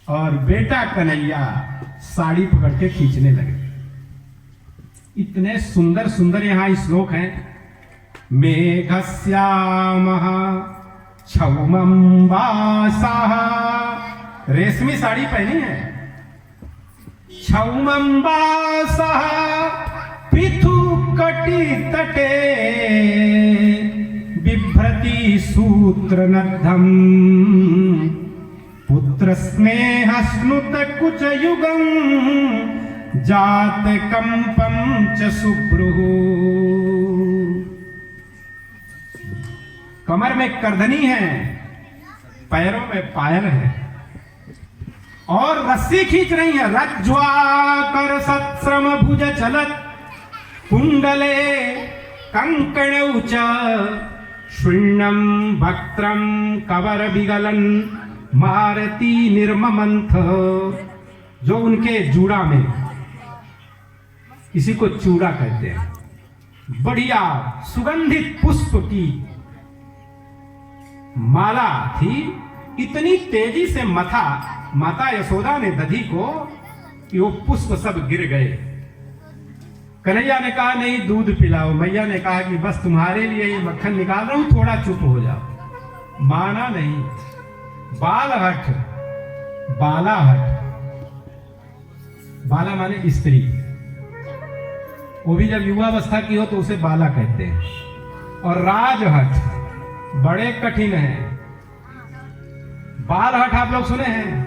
और बेटा कन्हैया साड़ी पकड़ के खींचने लगे। इतने सुंदर सुंदर यहाँ श्लोक हैं। मेघश्यामः क्षौमंबासः, रेशमी साड़ी पहनी है। क्षौमंबासः पृथु कटि तटे, बिभ्रति सूत्रनद्धम्, पुत्र स्नेह स्नुत कुच युगम, जात कंपम च सुभ्रुः। कमर में करधनी है, पैरों में पायल है और रस्सी खींच रही है। रज्ज्वा सत्श्रम भुज चलत, कुंडले कंकणौ च, शून्यम वक्त्रम कवर विगलन, मारती निर्ममंथ। जो उनके जूड़ा में, इसी को चूड़ा कहते हैं, बढ़िया सुगंधित पुष्प की माला थी। इतनी तेजी से मथा माता यशोदा ने दधी को कि वो पुष्प सब गिर गए। कन्हैया ने कहा नहीं दूध पिलाओ। मैया ने कहा कि बस तुम्हारे लिए ये मक्खन निकाल रहा हूं, थोड़ा चुप हो जाओ। माना नहीं। बालहठ, बालाहठ, बाला माने स्त्री, वो भी जब युवावस्था की हो तो उसे बाला कहते हैं। और राजहठ बड़े कठिन हैं। बालहठ आप लोग सुने हैं।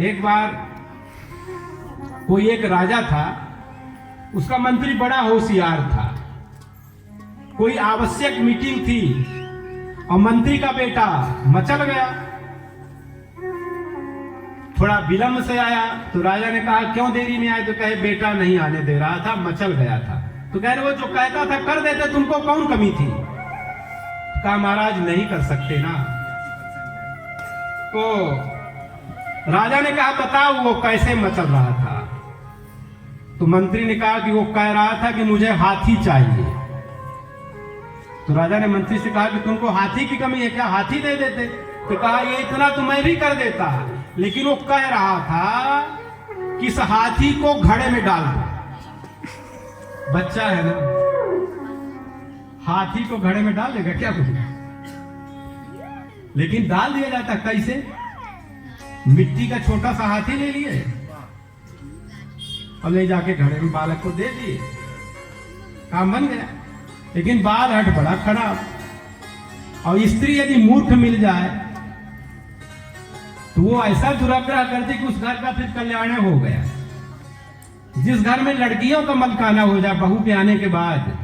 एक बार कोई एक राजा था, उसका मंत्री बड़ा होशियार था। कोई आवश्यक मीटिंग थी और मंत्री का बेटा मचल गया। थोड़ा विलंब से आया तो राजा ने कहा क्यों देरी में आए? तो कहे बेटा नहीं आने दे रहा था, मचल गया था। तो कह रहे वो जो कहता था कर देते, तुमको कौन कमी थी? कहा महाराज नहीं कर सकते ना। तो राजा ने कहा बताओ वो कैसे मचल रहा था? तो मंत्री ने कहा कि वो कह रहा था कि मुझे हाथी चाहिए। तो राजा ने मंत्री से कहा कि तुमको हाथी की कमी है क्या, हाथी दे देते। तो कहा ये इतना तो मैं भी कर देता, लेकिन वो कह रहा था कि इस हाथी को घड़े में डाल दो। बच्चा है ना, हाथी को घड़े में डाल देगा क्या कुछ? लेकिन डाल दिया जाता कैसे? मिट्टी का छोटा सा हाथी ले लिए और ले जाके घड़े में बालक को दे दिए, काम बन गया। लेकिन बालहठ बड़ा खराब। और स्त्री यदि मूर्ख मिल जाए तो वो ऐसा दुराग्रह करती कि उस घर का फिर कल्याण हो गया। जिस घर में लड़कियों का मलकाना हो जाए बहू के आने के बाद,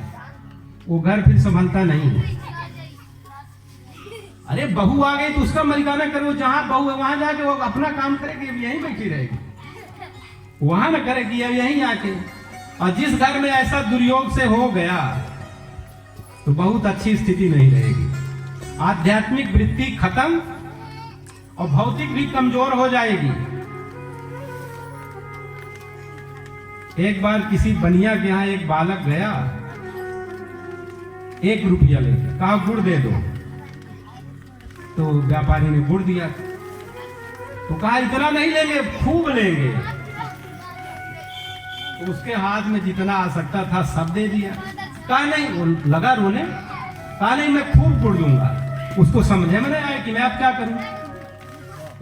वो घर फिर संभलता नहीं है। अरे बहू आ गई तो उसका मलिकाना करो, जहां बहू है वहां जाके वो अपना काम करेगी, यहीं बैठी रहेगी, वहां न करेगी यहीं आके। और जिस घर में ऐसा दुर्योग से हो गया तो बहुत अच्छी स्थिति नहीं रहेगी। आध्यात्मिक वृत्ति खत्म और भौतिक भी कमजोर हो जाएगी। एक बार किसी बनिया के यहां एक बालक गया, 1 रुपया लेके, कहा गुड़ दे दो। तो व्यापारी ने गुड़ दिया। तो कहा इतना नहीं लेंगे, खूब लेंगे। तो उसके हाथ में जितना आ सकता था सब दे दिया। कहा नहीं, वो लगा रोने। कहा नहीं मैं खूब गुड़ दूंगा। उसको समझे में नहीं आया कि मैं अब क्या करूं।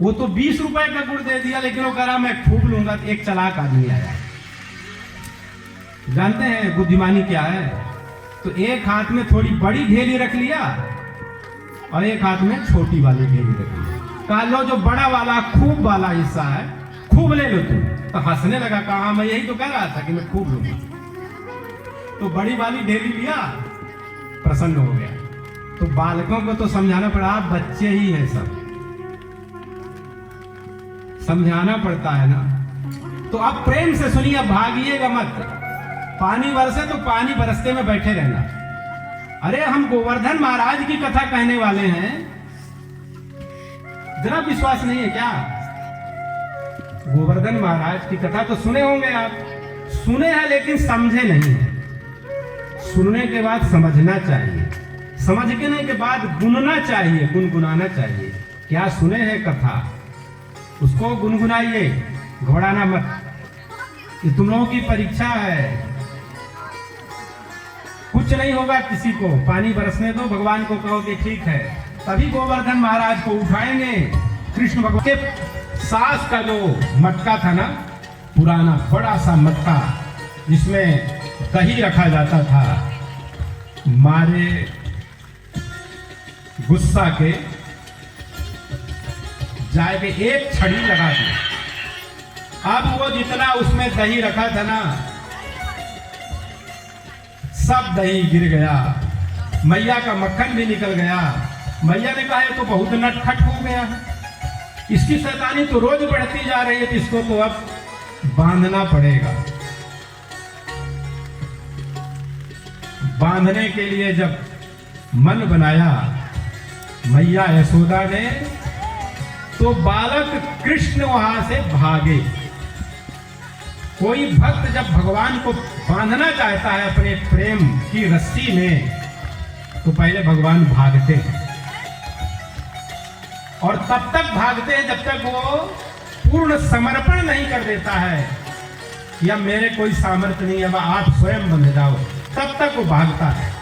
वो तो 20 रुपए का गुड़ दे दिया, लेकिन वो कह रहा मैं खूब लूंगा। एक चालाक आदमी आया, जानते हैं बुद्धिमानी क्या है? तो एक हाथ में थोड़ी बड़ी ढेली रख लिया और एक हाथ में छोटी वाली ढेली रख लिया। कहा लो जो बड़ा वाला खूब वाला हिस्सा है खूब ले लो तुम। तो हंसने लगा, कहा मैं यही तो कह रहा था कि मैं खूब लूंगा। तो बड़ी वाली ढेली लिया, प्रसन्न हो गया। तो बालकों को तो समझाना पड़ा, आप बच्चे ही हैं, सब समझाना पड़ता है ना। तो अब प्रेम से सुनिए, भागिएगा मत। पानी बरसे तो पानी बरसते में बैठे रहना। अरे हम गोवर्धन महाराज की कथा कहने वाले हैं, जरा विश्वास नहीं है क्या? गोवर्धन महाराज की कथा तो सुने होंगे आप। सुने हैं लेकिन समझे नहीं है। सुनने के बाद समझना चाहिए, समझने के बाद गुनना चाहिए, गुनगुनाना चाहिए। क्या सुने हैं कथा? उसको गुनगुनाइए, घबराना मत। ये तुम लोगों की परीक्षा है, कुछ नहीं होगा किसी को, पानी बरसने दो, भगवान को कहो कि ठीक है। तभी गोवर्धन महाराज को उठाएंगे। कृष्ण भगवान के सास का जो मटका था ना, पुराना बड़ा सा मटका जिसमें दही रखा जाता था, मारे गुस्सा के जाके एक छड़ी लगा दी। अब वो जितना उसमें दही रखा था ना, सब दही गिर गया, मैया का मक्खन भी निकल गया। मैया ने कहा ये तो बहुत नटखट हो गया है, इसकी शैतानी तो रोज बढ़ती जा रही है, तो इसको तो अब बांधना पड़ेगा। बांधने के लिए जब मन बनाया मैया यशोदा ने, तो बालक कृष्ण वहां से भागे। कोई भक्त जब भगवान को बांधना चाहता है अपने प्रेम की रस्सी में, तो पहले भगवान भागते हैं, और तब तक भागते हैं जब तक वो पूर्ण समर्पण नहीं कर देता है, या मेरे कोई सामर्थ्य नहीं है, अब आप स्वयं बंध जाओ, तब तक वो भागता है।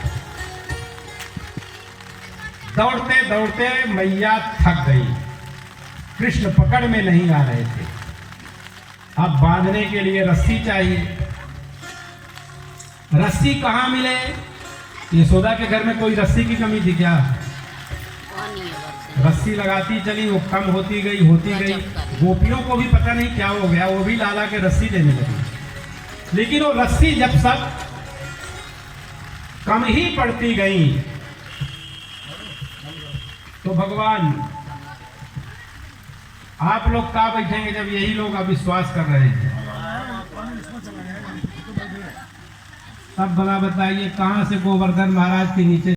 दौड़ते दौड़ते मैया थक गई, कृष्ण पकड़ में नहीं आ रहे थे, अब बांधने के लिए रस्सी चाहिए। रस्सी कहां मिले? यशोदा के घर में कोई रस्सी की कमी थी क्या? रस्सी लगाती चली, वो कम होती गई होती गई। गोपियों को भी पता नहीं क्या हो गया, वो भी लाला के रस्सी देने लगी। लेकिन वो रस्सी जब सब कम ही पड़ती गई, तो भगवान आप लोग कहाँ बैठेंगे जब यही लोग अविश्वास कर रहे हैं? तब भला बताइए कहां से गोवर्धन महाराज के नीचे